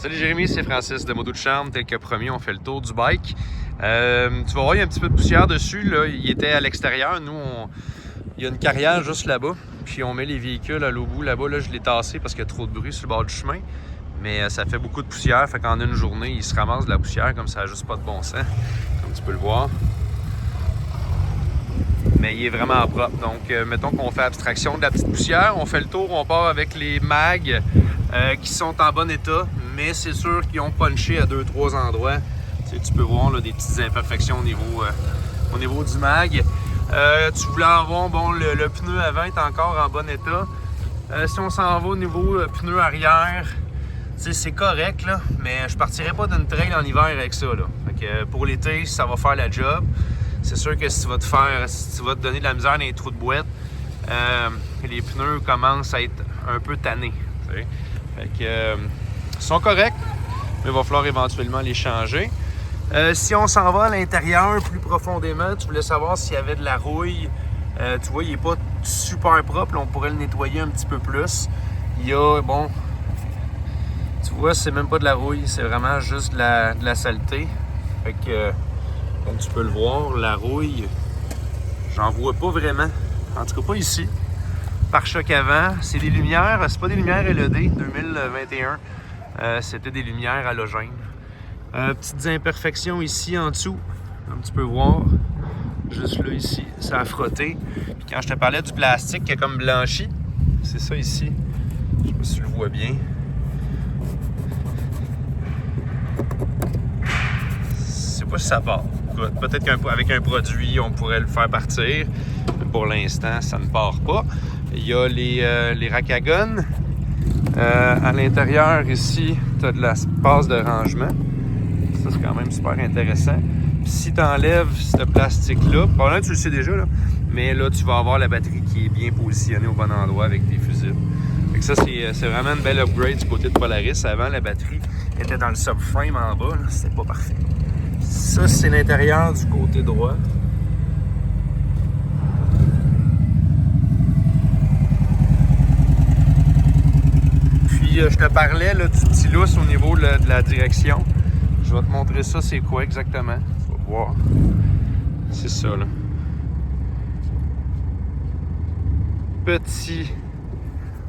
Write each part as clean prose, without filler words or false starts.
Salut Jérémy, c'est Francis de Moto de Charme. Tel que promis, on fait le tour du bike. Tu vas voir, il y a un petit peu de poussière dessus. Là. Il était à l'extérieur. Nous, il y a une carrière juste là-bas. Puis on met les véhicules à l'au bout là-bas. Là, je l'ai tassé parce qu'il y a trop de bruit sur le bord du chemin. Mais ça fait beaucoup de poussière. Fait qu'en une journée, il se ramasse de la poussière comme ça n'a juste pas de bon sens. Comme tu peux le voir. Mais il est vraiment propre. Donc, mettons qu'on fait abstraction de la petite poussière. On fait le tour, on part avec les mags qui sont en bon état. Mais c'est sûr qu'ils ont punché à 2-3 endroits. Tu peux voir là, des petites imperfections au niveau du mag. Tu voulais avoir, bon, le pneu avant est encore en bon état. Si on s'en va au niveau pneu arrière, c'est correct, là, mais je partirai pas d'une trail en hiver avec ça. Là. Fait que, pour l'été, ça va faire la job. C'est sûr que si tu vas te donner de la misère dans les trous de boîte, les pneus commencent à être un peu tannés. T'sais. Fait que, ils sont corrects, mais il va falloir éventuellement les changer. Si on s'en va à l'intérieur plus profondément, tu voulais savoir s'il y avait de la rouille. Tu vois, il n'est pas super propre. Là, on pourrait le nettoyer un petit peu plus. Il y a, bon, tu vois, c'est même pas de la rouille, c'est vraiment juste de la saleté. Fait que, comme tu peux le voir, la rouille, j'en vois pas vraiment. En tout cas, pas ici. Pare-choc avant, c'est des lumières, c'est pas des lumières LED 2021. C'était des lumières halogènes. Petites imperfections ici en dessous, comme tu peux voir. Juste là, ici, ça a frotté. Puis quand je te parlais du plastique qui est comme blanchi, c'est ça ici. Je sais pas si tu le vois bien. Je sais pas si ça part. Peut-être qu'avec un produit, on pourrait le faire partir. Mais pour l'instant, ça ne part pas. Il y a les racagones. À l'intérieur, ici, tu as de l'espace de rangement. Ça, c'est quand même super intéressant. Puis si tu enlèves ce plastique-là, probablement tu le sais déjà, là, mais là, tu vas avoir la batterie qui est bien positionnée au bon endroit avec tes fusibles. Fait que ça, c'est vraiment une belle upgrade du côté de Polaris. Avant, la batterie était dans le subframe en bas. C'était pas parfait. Ça, c'est l'intérieur du côté droit. Je te parlais là, du petit lousse au niveau de la direction. Je vais te montrer ça, c'est quoi exactement. Tu vas voir. C'est ça, là. Petit.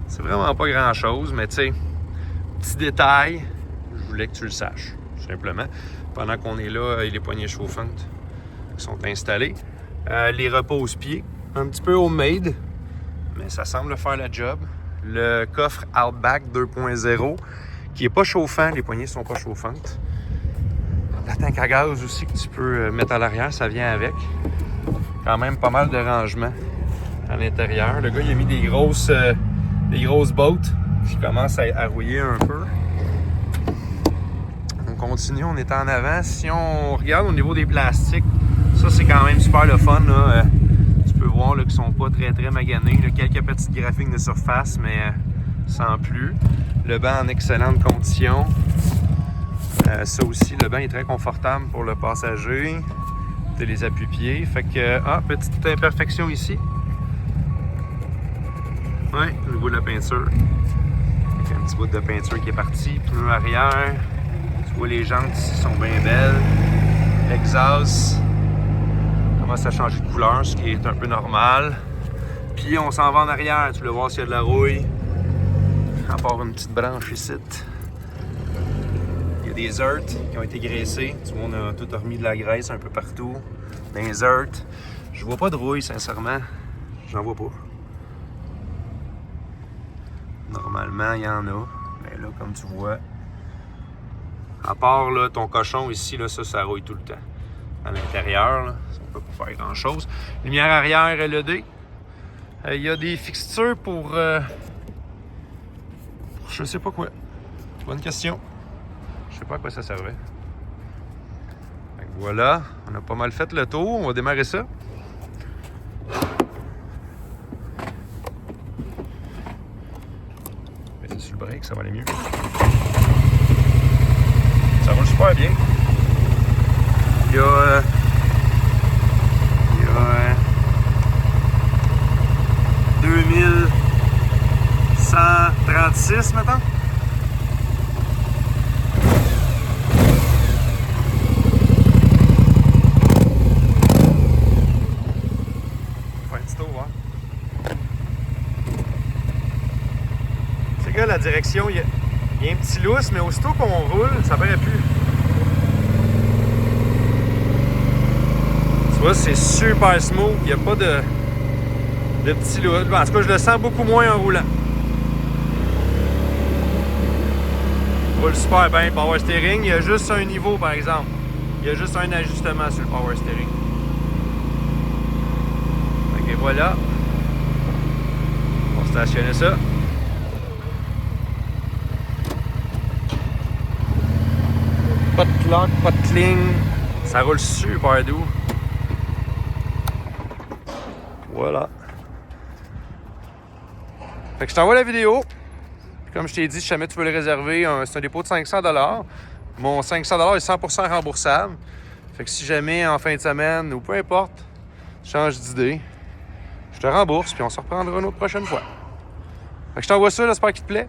C'est vraiment pas grand-chose, mais tu sais, petit détail, je voulais que tu le saches, tout simplement. Pendant qu'on est là, les poignées chauffantes qui sont installées. Les repose-pieds, un petit peu homemade, mais ça semble faire la job. Le coffre Outback 2.0 qui est pas chauffant, les poignées sont pas chauffantes. La tank à gaz aussi que tu peux mettre à l'arrière, ça vient avec. Quand même pas mal de rangement à l'intérieur. Le gars il a mis des grosses bottes qui commencent à rouiller un peu. On continue, on est en avant. Si on regarde au niveau des plastiques, ça c'est quand même super le fun là. Tu peux voir qu'ils ne sont pas très maganés. Là, quelques petites graphiques de surface, mais sans plus. Le banc en excellente condition. Ça aussi, le banc est très confortable pour le passager. Tu as les appuis-pieds. Fait que, petite imperfection ici. Oui, au niveau de la peinture. Avec un petit bout de peinture qui est parti. Pneu arrière. Tu vois, les jantes ici sont bien belles. L'exhaust commence à changer de couleur, ce qui est un peu normal. Puis on s'en va en arrière, tu veux voir s'il y a de la rouille. À part une petite branche ici. Il y a des heurts qui ont été graissés. Tu vois, on a tout remis de la graisse un peu partout. Des heurts. Je vois pas de rouille, sincèrement. J'en vois pas. Normalement, il y en a. Mais là, comme tu vois, à part là, ton cochon ici, là, ça rouille tout le temps. À l'intérieur, là, on peut pas faire grand chose. Lumière arrière LED. Il y a des fixtures pour je sais pas quoi. Bonne question. Je sais pas à quoi ça servait. Fait que voilà, on a pas mal fait le tour. On va démarrer ça. Mettez sur le break, ça va aller mieux. Ça roule super bien. Il y a 2136, mettons. traction, il y a un petit lousse, mais aussitôt qu'on roule, ça paraît plus. Tu vois, c'est super smooth, il n'y a pas de petit lousse. En tout cas, je le sens beaucoup moins en roulant. Il roule super bien, le power steering. Il y a juste un niveau, par exemple. Il y a juste un ajustement sur le power steering. Ok, voilà. On va stationner ça. Pas de clock, pas de cling. Ça roule super doux. Voilà. Fait que je t'envoie la vidéo. Comme je t'ai dit, si jamais tu veux le réserver, c'est un dépôt de 500$. Mon 500$ est 100% remboursable. Fait que si jamais en fin de semaine ou peu importe, tu changes d'idée, je te rembourse puis on se reprendra une autre prochaine fois. Fait que je t'envoie ça, j'espère qu'il te plaît.